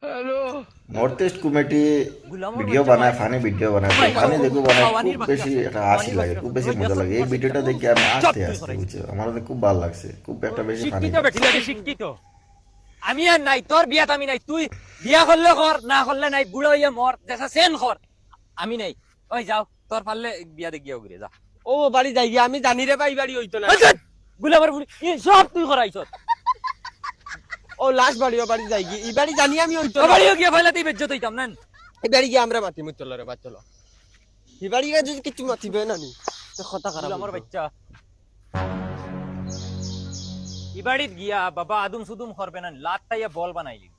North east committee video বানায়, funny video বানায়, funny দেখো বানায়, খুব বেশি একটা হাসি লাগে, খুব বেশি মজা লাগে। এই ভিডিওটা দেখে আমি হাসতে হাসতে বুঝছো, আমার খুব ভালো লাগছে, খুব একটা বেশি ফানি। শিক্ষিত আমি আর নাই, তোর বিয়াত আমি নাই। তুই বিয়া করলে কর, না করলে নাই, বুড়ো হইয়া মর, দেখা সেন কর, আমি নাই। ওই যাও, তোর পারলে বিয়া দেখ গিয়া ঘুরে যা। ও বাড়ি যাই গিয়া, আমি জানি রে ভাই বাড়ি হইতো না। গুলাবার বুড়ি সব তুই করাইছ। ও লাস্ট বাড়ি, ও বাড়ি যাই গিয়ে এই বাড়ি জানি আমি হইতো তো না। বাড়িও গিয়া ফেলাতেই বেজ্জত হইতাম না। এই বাড়ি গিয়ে আমরা মাতি মুই চলো রে বাদ চলো। এই বাড়ি গিয়ে যদি কিছু মাতিবে না নি তো কথা খারাপ আমার হইবো। বাচ্চা ইবাড়িত গিয়া বাবা আদুম সুদুম করবে না, লাত তাইয়া বল বানাইলি।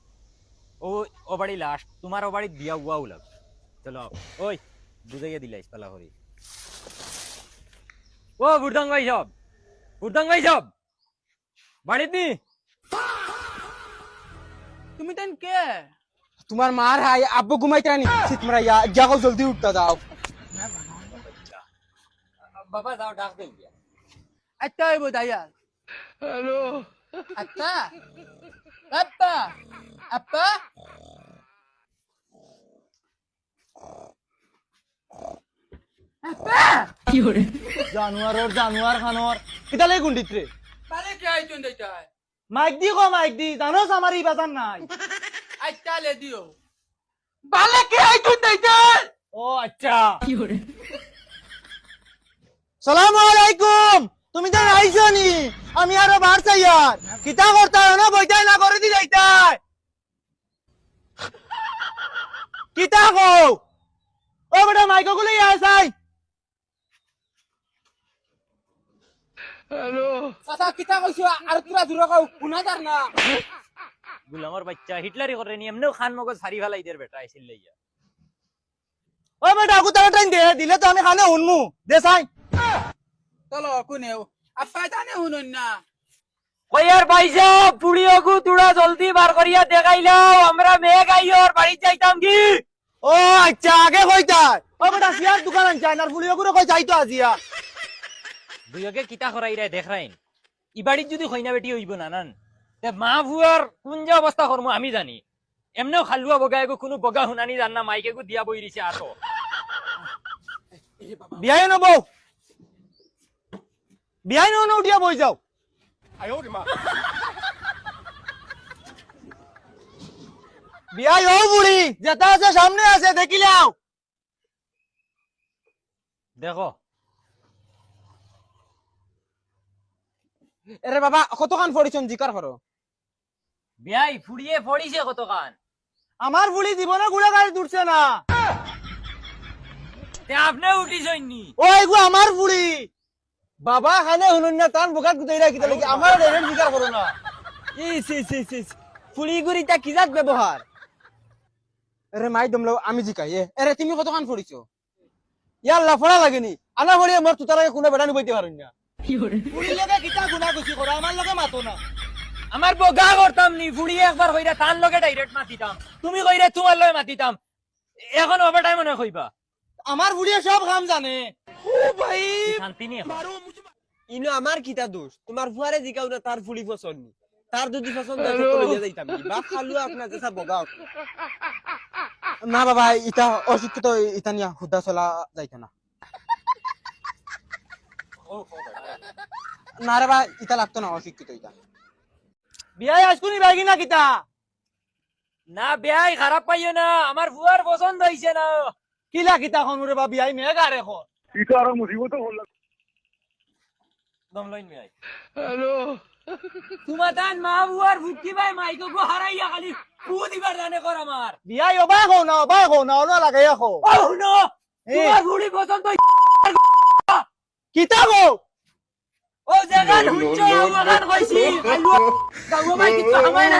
ও ও বাড়ি লাস্ট, তোমার ও বাড়িত বিয়া উয়াও লাগ। চলো ওই বুঝাইয়া দিলাইস পালা হরি। ও বুড়দাং ভাই সব, বুড়দাং ভাই সব বাড়িত নি। তুমি তেন কে? তোমার মার হাই আব্বু ঘুমাইতে রানি শীত মারাইয়া জাগো জলদি উঠতা যাও। বাবা যাও ডাক দেন গিয়া। আত্তা আইব দাইয়া। হ্যালো আত্তা আপ্পা আপ্পা আপ্পা কি হরে জানুয়ার খানোর কিতালে গুন্ডিত রে বালে কে আইতুন দেইতা মাইক দি কো মাইক দি জানোস আমার ই বাজার নাই। আত্তা লে দিও বালে কে আইতুন দেইতা। ও আচ্ছা কি হরে সালাম আলাইকুম। তুমি তো আইছো নি, আমি আরো বার চাই আর কিতা করতা না বইতাই না করে দি যাইতাই কিতা কো। ও বেটা মাইক গুলো আইছাই। কথা কিতা কইছো আর তোরা দূর কও শুনা যার না। গুলামর বাচ্চা হিটলারি করে নি, এমনিও খান মগজ হারি ফেলাই দের বেটা আইছিল লইয়া। ও বেটা গুতা টাইম দে দিলে তো আমি খানে হুনমু দে চাই। চলো কোনেও আপ্পা জানে শুনুন না। কয়ার বাইজা পুড়িওগু তুড়া জলদি বার করিয়া দেখাইলাও, আমরা মেয়ে গাইওর বাড়ি যাইতাম কি। ও আচ্ছা আগে কইতাই। ও বেটা সিয়ার দোকান আনছাই না ফুলিও করে কই যাইতো আজিয়া। দুইকে কিতা করাই রে দেখ রাইন। ইবাড়িত যদি কইনা বেটি হইব না নান, তে মা ভুয়ার কোন যে অবস্থা করমু আমি জানি। এমনেও খালুয়া বগাইগো কোনো বগা হুনানি জান না, মাইকেগু দিয়া বই দিছে আতো। বিয়াই নবো বিয়াই ন উঠিয়া বই যাও। বিয়াই ও বুড়ি যেটা আছে সামনে আছে দেখিলাও। দেখো এরে বাবা কতখান পড়িছন জিকার করো। বিয়াই ফুড়িয়ে পড়িছে কতখান। আমার বুড়ি জীবনে গুড়া গাড়ি দুটছে না। তে আপনি উঠিছইনি। ও এগু আমার বুড়ি বাবা খানে শুনুন না তান বোকাত গুতাইরা কিতা লাগি আমার রেন জিকার করো না। ইস ইস ইস ইস ফুড়ি গুড়িটা কি জাত ব্যবহার। আরে মাই দমলো আমি জিকাই এরে তুমি কতখান পড়িছো। ইয়াল্লা ফড়া লাগেনি আনা ফড়িয়ে মোর তুতা লাগে কোনে বেড়ানি বইতে পারুন না। ফুড়ি লগে কিতা গুনা গুছি করো আমার লগে মাতো না। আমার বগা করতাম নি, ফুড়িয়ে একবার কইরা তার লগে ডাইরেক্ট মাতিতাম, তুমি কইরা তোমার লগে মাতিতাম। এখন ওভার টাইম মনে কইবা। আমার বুড়িয়ে সব কাম জানে। ও ভাই শান্তি নি ইনো আমার কিতা দোষ তোমার ফুয়ারে জিকাও না তার ফুলি পছন্দ নি তার যদি পছন্দ হয় তো লইয়া যাইতাম বাপ খালু আপনার যেসা বগাও না বাবা ইটা অশিক্ষিত ইটা নিয়া হুদা চলা যাইতো না। না রে ভাই ইটা লাগতো না অশিক্ষিত ইটা। বিয়াই আসকুনি বাইগি না কিতা না বেয়াই খারাপ পাইও না, আমার ফুয়ার পছন্দ হইছে না। কিলা কিতা খন রে বা বিয়াই মেগা রে খন ইটা আর মুসিবত হল। দম লইন বেয়াই। হ্যালো তোমার তান মা ফুয়ার ফুটকি ভাই মাইকো গো হারাইয়া খালি ফু দিবার জানে কর আমার। বিয়াই অবাই হো না ওনা লাগাইয়া খো। ও নো তোমার ফুড়ি পছন্দ কিতা গো ও জায়গায় হুঁচো আমার কইছি। গাওয়া মাই কিছু আমায় না।